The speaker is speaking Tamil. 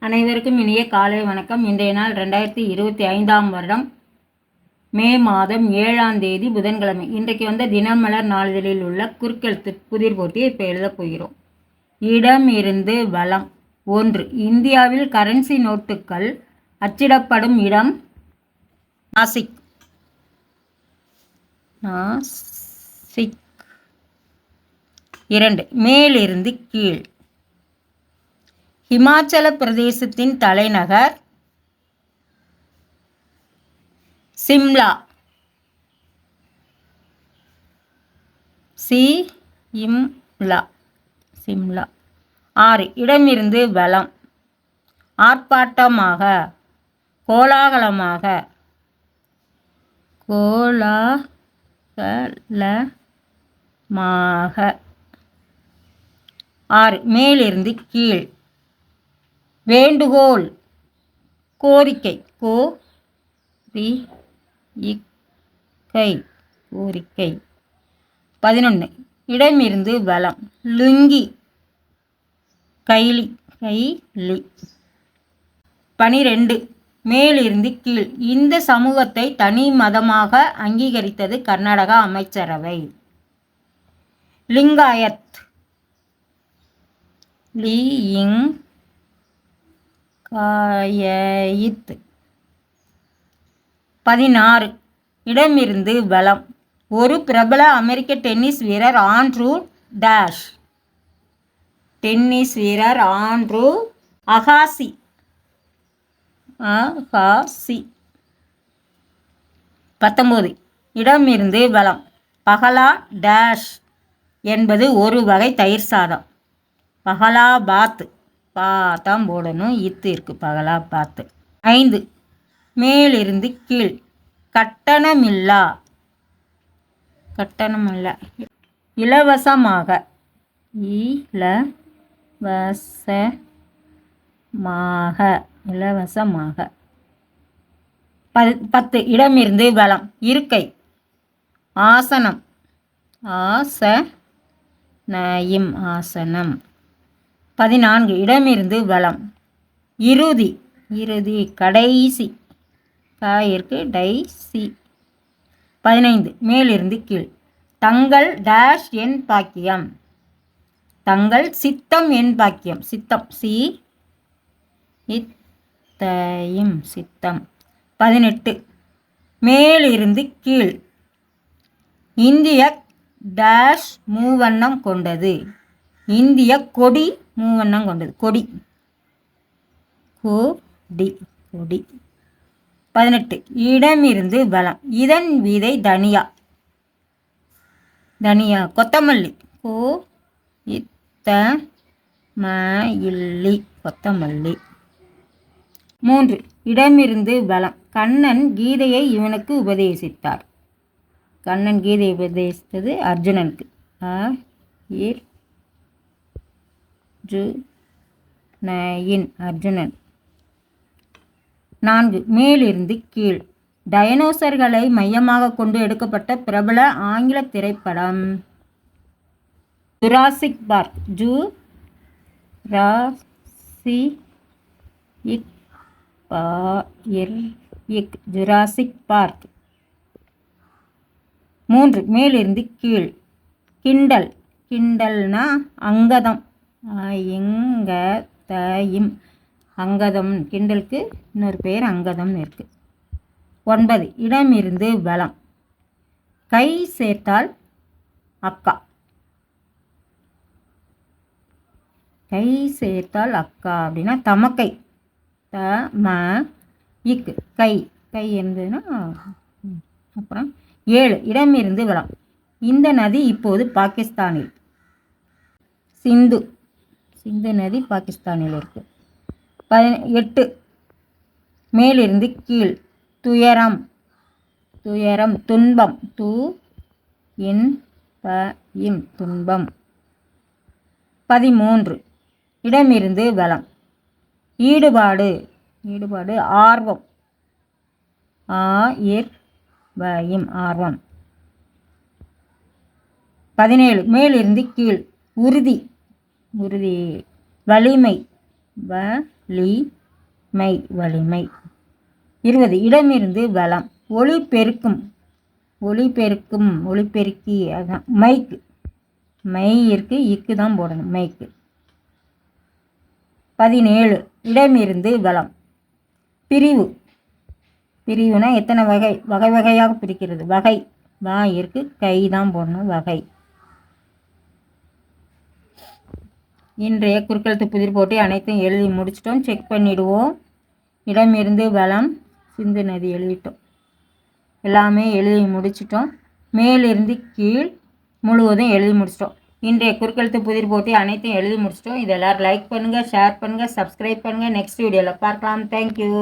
அனைவருக்கும் இனிய காலை வணக்கம். இன்றைய நாள் 2025ஆம் வருடம் மே மாதம் 7ஆம் தேதி புதன்கிழமை. இன்றைக்கு தினமலர் நாளிதழில் உள்ள குறுக்கெழுத்து புதிர் போட்டியை இப்போ எழுதப் போகிறோம். இடம் இருந்து வளம். 1. இந்தியாவில் கரன்சி நோட்டுகள் அச்சிடப்படும் இடம் நாசிக். 2. மேலிருந்து கீழ். ஹிமாச்சல பிரதேசத்தின் தலைநகர் சிம்லா. சிம்லா. 6. இடமிருந்து வலம். ஆர்ப்பாட்டமாக, கோலாகலமாக. 6. மேலிருந்து கீழ். வேண்டுகோள், கோரிக்கை. கோரிக்கை. 11. இடமிருந்து வலம். லுங்கி, கைலி. 12. மேலிருந்து கீழ். இந்த சமூகத்தை தனி மதமாக அங்கீகரித்தது கர்நாடக அமைச்சரவை. லிங்காயத். 16. இடமிருந்து வலம். ஒரு பிரபல அமெரிக்க டென்னிஸ் வீரர் ஆண்ட்ரூ அகாசி. 19. இடமிருந்து வலம். பகலா என்பது ஒரு வகை தயிர் சாதம். பகலாபாத் தான் போடணும், இத்து இருக்கு. பகலாபாத். 5. மேலிருந்து கீழ். கட்டணமில்லா. இலவசமாக. 10. இடமிருந்து வலம். இருக்கை, ஆசனம். ஆசனம். 14. இடமிருந்து வலம். இறுதி, கடைசி. டைசி. 15. மேலிருந்து கீழ். தங்கள் என் பாக்கியம். தங்கள் சித்தம் என் பாக்கியம். சித்தம். சித்தம். 18. மேலிருந்து கீழ். இந்திய மூவண்ணம் கொண்டது. இந்திய கொடி மூவண்ணம் கொண்டது. கொடி. 18. இடமிருந்து வலம். இதன் விதை தனியா. கொத்தமல்லி. கொத்தமல்லி. 3. இடமிருந்து வலம். கண்ணன் கீதையை இவனுக்கு உபதேசித்தார். கண்ணன் கீதையை உபதேசித்தது அர்ஜுனனுக்கு. அர்ஜுனன். 4. மேலிருந்து கீழ். டைனோசர்களை மையமாக கொண்டு எடுக்கப்பட்ட பிரபல ஆங்கில திரைப்படம் ஜுராசிக் பார்க். Jurassic park. 3. மேலிருந்து கீழ். கிண்டல். கிண்டல்னா அங்கதம். அங்கதம். கிண்டலுக்கு இன்னொரு பேர் அங்கதம் இருக்கு. 9. இடமிருந்து வலம். கை சேர்த்தால் அக்கா. கை சேர்த்தால் அக்கா அப்படின்னா தமக்கை. கை. கை இருந்ததுன்னா அப்புறம். 7. இடமிருந்து வலம். இந்த நதி இப்போது பாகிஸ்தானில். சிந்து நதி பாகிஸ்தானில் இருக்கு. 8. மேலிருந்து கீழ். துயரம். துன்பம். துன்பம். 13. இடமிருந்து வலம். ஈடுபாடு. ஆர்வம். ஆர்வம். 17. மேலிருந்து கீழ். உறுதி. வலிமை. லி மை வலிமை. 20 இடமிருந்து வலம். ஒளிபெருக்கி அதான் மைக்கு. மை இருக்கு, இக்கு தான் போடணும் மைக்கு. 17 இடமிருந்து வலம். பிரிவுனா எத்தனை வகை வகையாக பிரிக்கிறது. வகை வா இருக்கு, கை தான் போடணும் வகை. இன்றைய குறுக்கெழுத்து புதிர் போட்டி அனைத்தும் எழுதி முடிச்சிட்டோம். செக் பண்ணிடுவோம். இடமிருந்து வலம், சிந்து நதி எழுதிட்டோம். எல்லாமே எழுதி முடிச்சிட்டோம். மேலிருந்து கீழ் முழுவதும் எழுதி முடிச்சிட்டோம். இன்றைய குறுக்கெழுத்து புதிர் போட்டி அனைத்தும் எழுதி முடிச்சிட்டோம். இது எல்லோரும் லைக் பண்ணுங்கள், ஷேர் பண்ணுங்கள், சப்ஸ்கிரைப் பண்ணுங்கள். நெக்ஸ்ட் வீடியோவில் பார்க்கலாம். தேங்க்யூ.